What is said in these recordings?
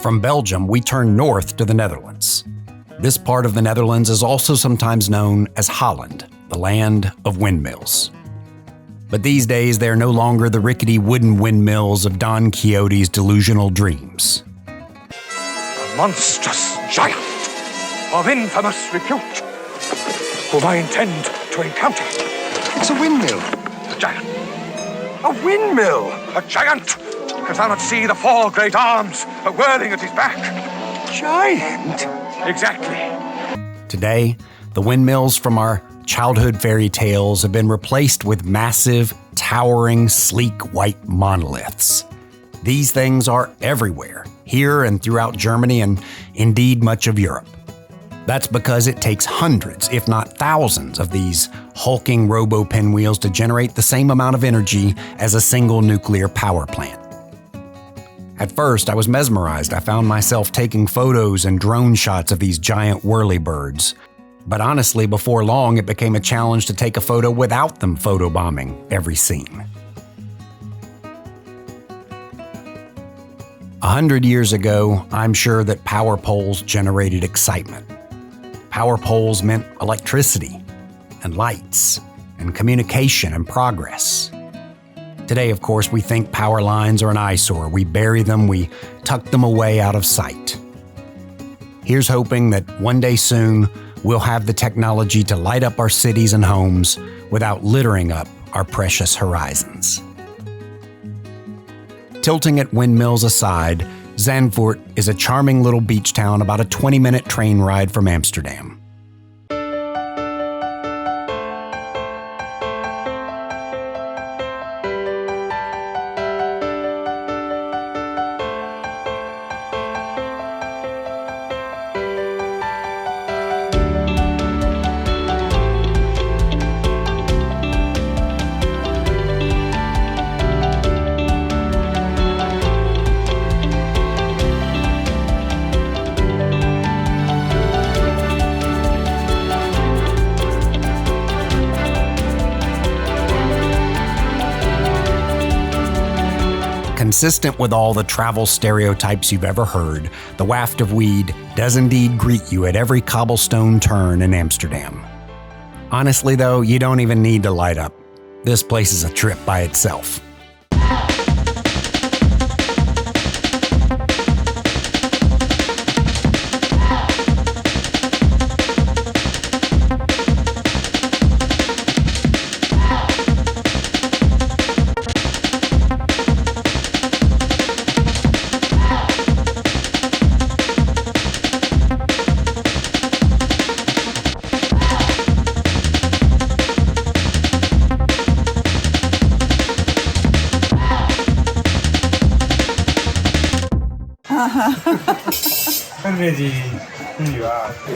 From Belgium, we turn north to the Netherlands. This part of the Netherlands is also sometimes known as Holland, the land of windmills. But these days, they are no longer the rickety wooden windmills of Don Quixote's delusional dreams. A monstrous giant of infamous repute, whom I intend to encounter. It's a windmill. A giant. A windmill! A giant! If thou not see the four great arms whirling at his back. Giant? Exactly. Today, the windmills from our childhood fairy tales have been replaced with massive, towering, sleek white monoliths. These things are everywhere, here and throughout Germany and indeed much of Europe. That's because it takes hundreds, if not thousands, of these hulking robo-pinwheels to generate the same amount of energy as a single nuclear power plant. At first, I was mesmerized. I found myself taking photos and drone shots of these giant whirlybirds. But honestly, before long, it became a challenge to take a photo without them photobombing every scene. 100 years ago, I'm sure that power poles generated excitement. Power poles meant electricity and lights and communication and progress. Today, of course, we think power lines are an eyesore. We bury them, we tuck them away out of sight. Here's hoping that one day soon, we'll have the technology to light up our cities and homes without littering up our precious horizons. Tilting at windmills aside, Zandvoort is a charming little beach town about a 20-minute train ride from Amsterdam. Consistent with all the travel stereotypes you've ever heard, the waft of weed does indeed greet you at every cobblestone turn in Amsterdam. Honestly, though, you don't even need to light up. This place is a trip by itself.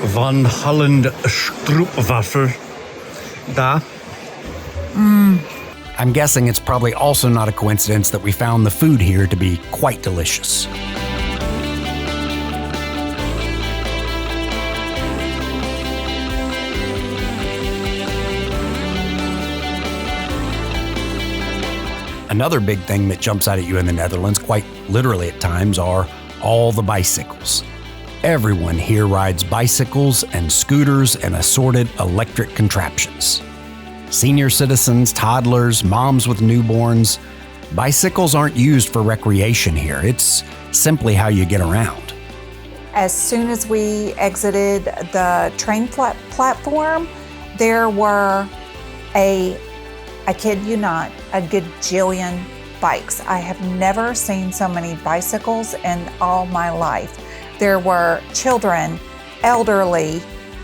Van Holland stroopwafel. Da. I'm guessing it's probably also not a coincidence that we found the food here to be quite delicious. Another big thing that jumps out at you in the Netherlands, quite literally at times, are all the bicycles. Everyone here rides bicycles and scooters and assorted electric contraptions. Senior citizens, toddlers, moms with newborns. Bicycles aren't used for recreation here. It's simply how you get around. As soon as we exited the train platform, there were I kid you not, a gajillion bikes. I have never seen so many bicycles in all my life. There were children, elderly,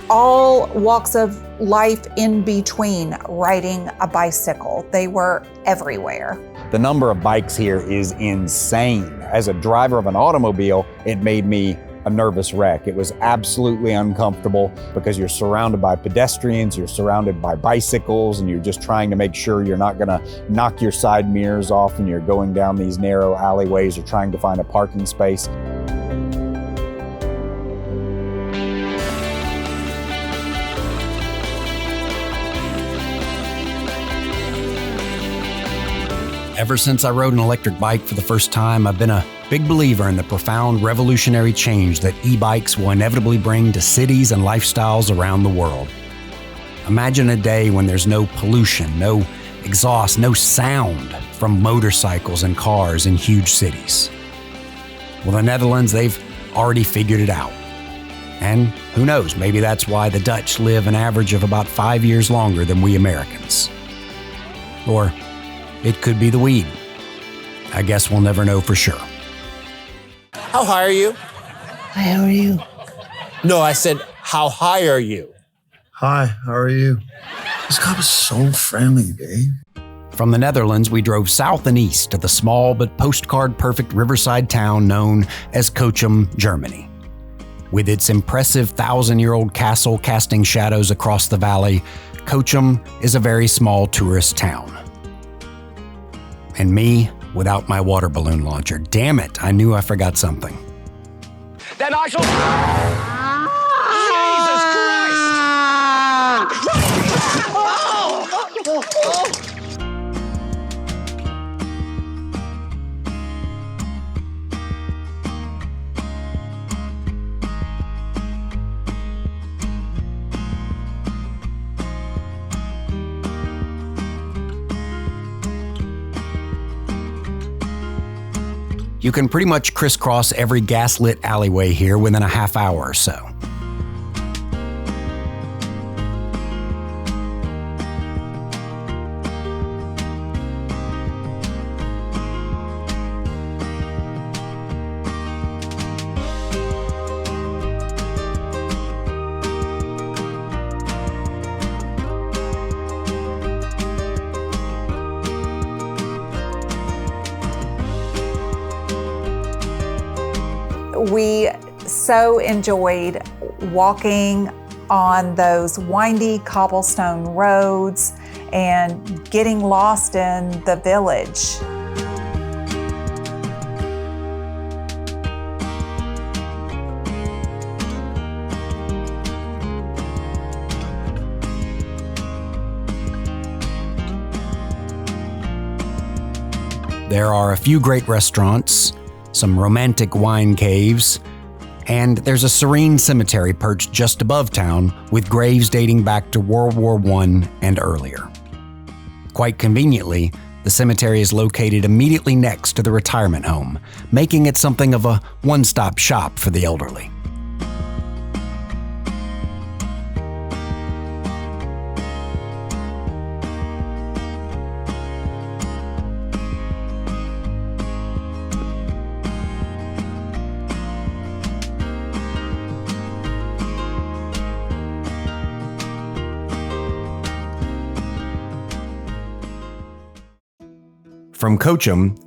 all walks of life in between riding a bicycle. They were everywhere. The number of bikes here is insane. As a driver of an automobile, it made me a nervous wreck. It was absolutely uncomfortable because you're surrounded by pedestrians, you're surrounded by bicycles, and you're just trying to make sure you're not gonna knock your side mirrors off when you're going down these narrow alleyways or trying to find a parking space. Ever since I rode an electric bike for the first time, I've been a Big believer in the profound revolutionary change that e-bikes will inevitably bring to cities and lifestyles around the world. Imagine a day when there's no pollution, no exhaust, no sound from motorcycles and cars in huge cities. Well, the Netherlands, they've already figured it out. And who knows, maybe that's why the Dutch live an average of about 5 years longer than we Americans. Or it could be the weed. I guess we'll never know for sure. How high are you? Hi, how are you? No, I said, how high are you? Hi, how are you? This guy was so friendly, babe. From the Netherlands, we drove south and east to the small but postcard-perfect riverside town known as Cochem, Germany. With its impressive 1,000-year-old castle casting shadows across the valley, Cochem is a very small tourist town. And me without my water balloon launcher. Damn it, I knew I forgot something. Then I shall... You can pretty much crisscross every gaslit alleyway here within a half hour or so. We so enjoyed walking on those windy cobblestone roads and getting lost in the village. There are a few great restaurants, some romantic wine caves, and there's a serene cemetery perched just above town with graves dating back to World War I and earlier. Quite conveniently, the cemetery is located immediately next to the retirement home, making it something of a one-stop shop for the elderly. From Cochem,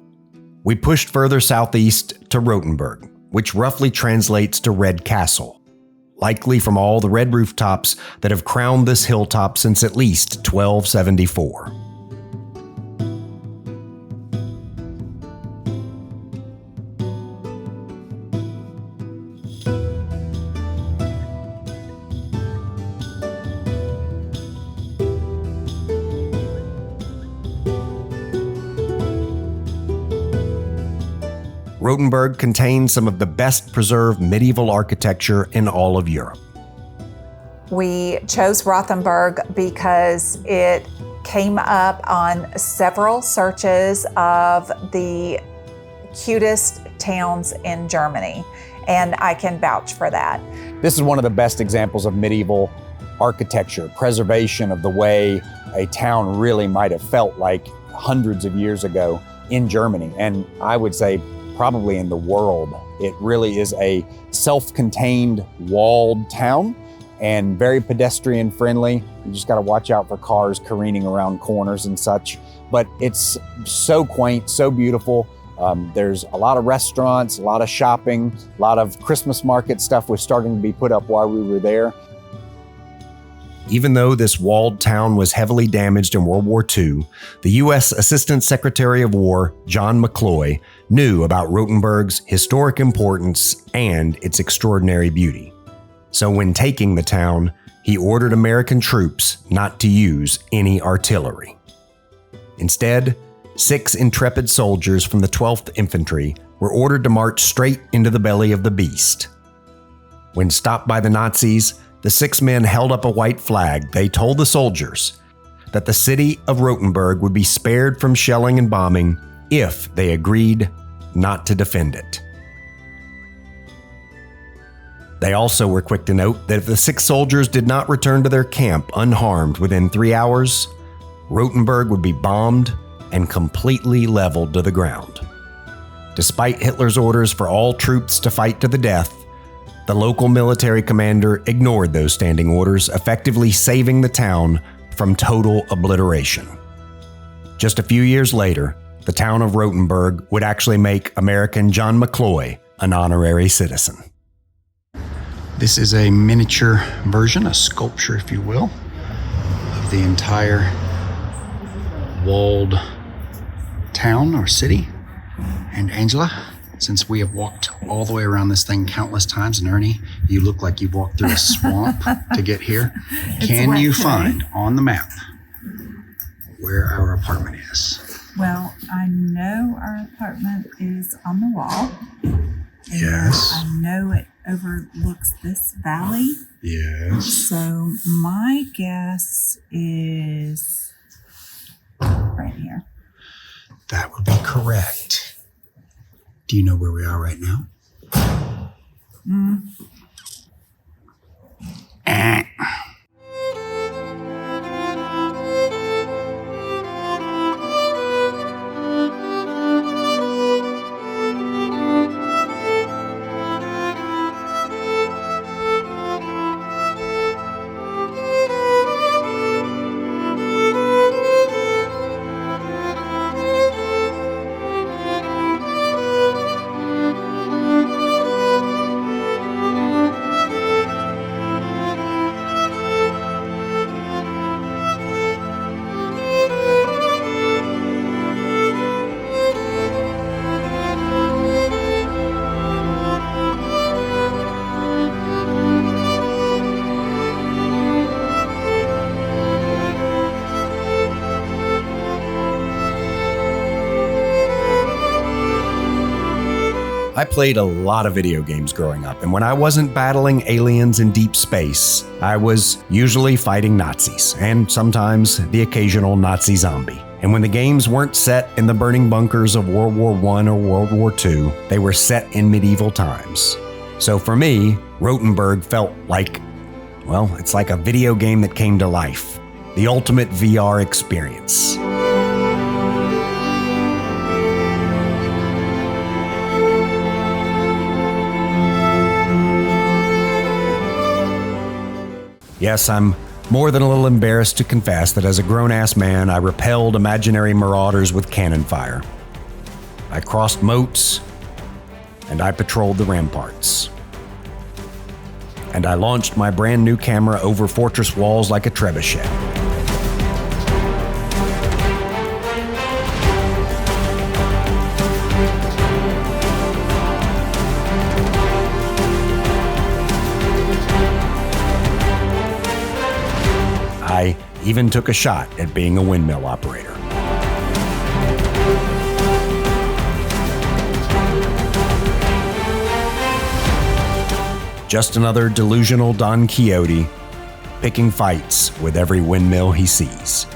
we pushed further southeast to Rothenburg, which roughly translates to Red Castle, likely from all the red rooftops that have crowned this hilltop since at least 1274. Rothenburg contains some of the best preserved medieval architecture in all of Europe. We chose Rothenburg because it came up on several searches of the cutest towns in Germany, and I can vouch for that. This is one of the best examples of medieval architecture, preservation of the way a town really might have felt like hundreds of years ago in Germany, and I would say probably in the world. It really is a self-contained walled town and very pedestrian friendly. You just got to watch out for cars careening around corners and such. But it's so quaint, so beautiful. There's a lot of restaurants, a lot of shopping, a lot of Christmas market stuff was starting to be put up while we were there. Even though this walled town was heavily damaged in World War II, the U.S. Assistant Secretary of War, John McCloy, knew about Rothenburg's historic importance and its extraordinary beauty. So when taking the town, he ordered American troops not to use any artillery. Instead, 6 intrepid soldiers from the 12th Infantry were ordered to march straight into the belly of the beast. When stopped by the Nazis, the 6 men held up a white flag. They told the soldiers that the city of Rothenburg would be spared from shelling and bombing if they agreed not to defend it. They also were quick to note that if the 6 soldiers did not return to their camp unharmed within 3 hours, Rothenburg would be bombed and completely leveled to the ground. Despite Hitler's orders for all troops to fight to the death, the local military commander ignored those standing orders, effectively saving the town from total obliteration. Just a few years later, the town of Rothenburg would actually make American John McCloy an honorary citizen. This is a miniature version, a sculpture, if you will, of the entire walled town or city. And Angela, since we have walked all the way around this thing countless times, and Ernie, you look like you've walked through a swamp to get here. Can you find on the map where our apartment is? Well, I know our apartment is on the wall. Yes. I know it overlooks this valley. Yes. So my guess is right here. That would be correct. Do you know where we are right now? I played a lot of video games growing up, and when I wasn't battling aliens in deep space, I was usually fighting Nazis, and sometimes the occasional Nazi zombie. And when the games weren't set in the burning bunkers of World War I or World War II, they were set in medieval times. So for me, Rothenburg felt like, well, it's like a video game that came to life. The ultimate VR experience. Yes, I'm more than a little embarrassed to confess that as a grown-ass man, I repelled imaginary marauders with cannon fire. I crossed moats, and I patrolled the ramparts. And I launched my brand new camera over fortress walls like a trebuchet. I even took a shot at being a windmill operator. Just another delusional Don Quixote, picking fights with every windmill he sees.